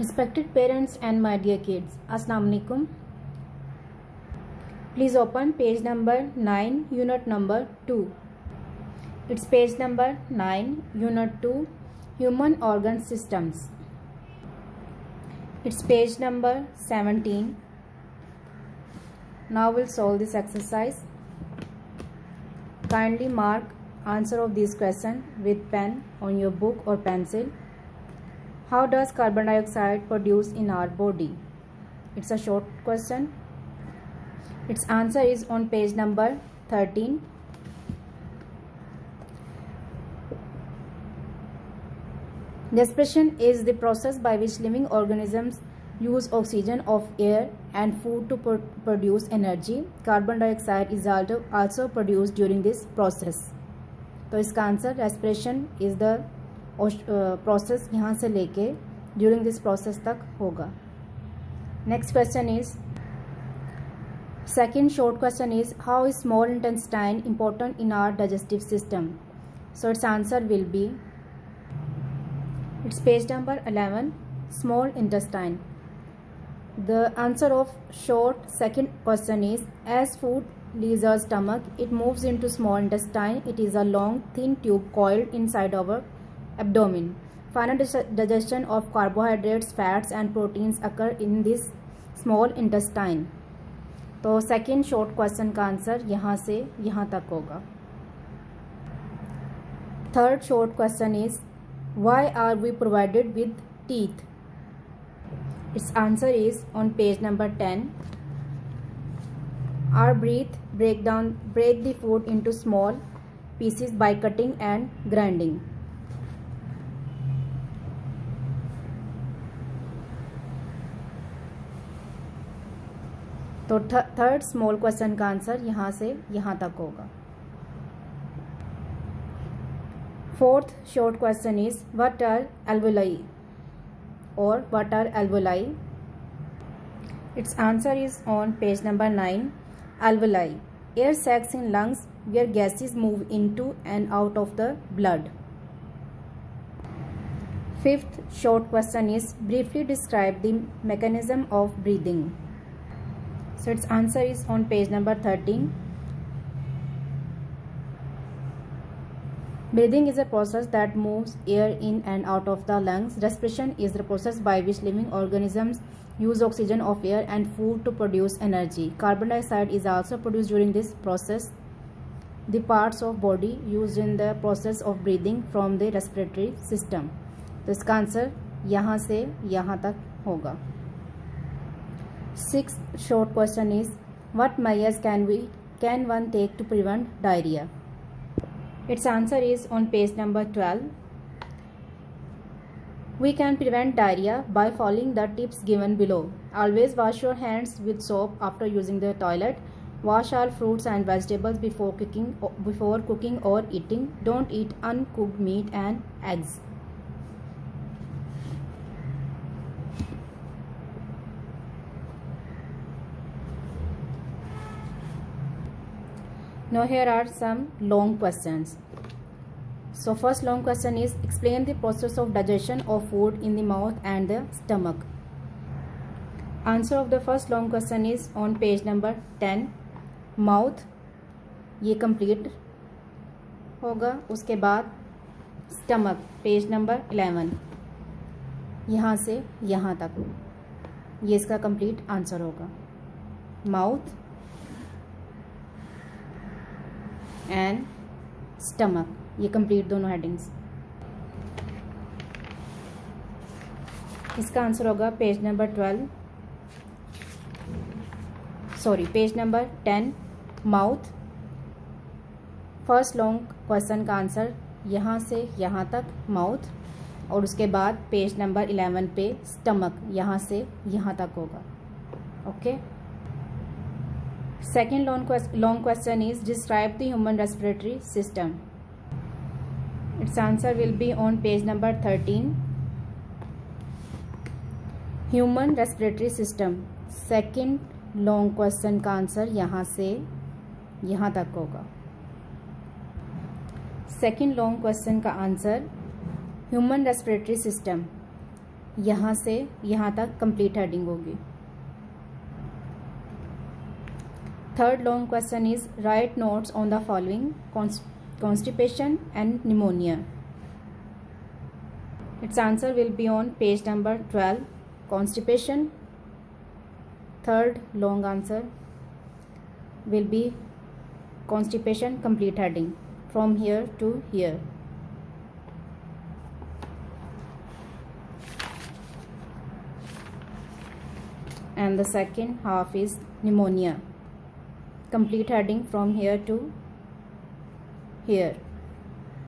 Respected parents and my dear kids, Assalamu alaikum. Please open page number 9, unit number 2. It's page number 9, unit 2, human organ systems. It's page number 17. Now we'll solve this exercise. Kindly mark answer of this question with pen on your book or pencil. How does carbon dioxide produce in our body? It's a short question. Its answer is on page number 13. Respiration is the process by which living organisms use oxygen of air and food to produce energy. Carbon dioxide is also produced during this process. तो इसका answer respiration is the process यहाँ से लेके during this process तक होगा. Next question is second short question is how is small intestine important in our digestive system. So its answer will be its page number 11 small intestine. The answer of short second question is as food leaves our stomach, it moves into small intestine. It is a long thin tube coiled inside our abdomen. Final digestion of carbohydrates, fats and proteins occur in this small intestine. तो second short question का answer यहाँ से यहाँ तक होगा. Third short question is why are we provided with teeth. Its answer is on page number 10. Our breath break the food into small pieces by cutting and grinding. तो third small question का answer यहाँ से यहाँ तक होगा. Fourth short question is what are alveoli or what are alveoli. Its answer is on page number 9. Alveoli, air sacs in lungs where gases move into and out of the blood. Fifth short question is briefly describe the mechanism of breathing. So its answer is on page number 13. Breathing is a process that moves air in and out of the lungs. Respiration is the process by which living organisms use oxygen of air and food to produce energy. Carbon dioxide is also produced during this process. The parts of body used in the process of breathing from the respiratory system. तो इसका answer यहाँ से यहाँ तक होगा. Sixth short question is what measures can one take to prevent diarrhea. Its answer is on page number 12. We can prevent diarrhea by following the tips given below. Always wash your hands with soap after using the toilet. Wash all fruits and vegetables before cooking or eating. Don't eat uncooked meat and eggs. Now here are some long questions. So first long question is explain the process of digestion of food in the mouth and the stomach. Answer of the first long question is on page number 10. Mouth ये complete होगा. उसके बाद stomach page number 11 यहाँ से यहाँ तक ये इसका complete आंसर होगा. Mouth एंड स्टमक ये कंप्लीट दोनों हेडिंग्स. इसका आंसर होगा page number 10 mouth. First long question का आंसर यहाँ से यहाँ तक माउथ और उसके बाद पेज नंबर 11 पे स्टमक यहाँ से यहाँ तक होगा. Okay. Second long question is describe the human respiratory system. Its answer will be on page number 13. Human respiratory system. Second long question का आंसर यहाँ से यहाँ तक होगा. Second long question का आंसर human respiratory system. यहाँ से यहाँ तक कंप्लीट हेडिंग होगी। Third long question is right notes on the following constipation and pneumonia. Its answer will be on page number 12. Constipation. Third long answer will be constipation, complete heading from here to here. And the second half is pneumonia, complete heading from here to here.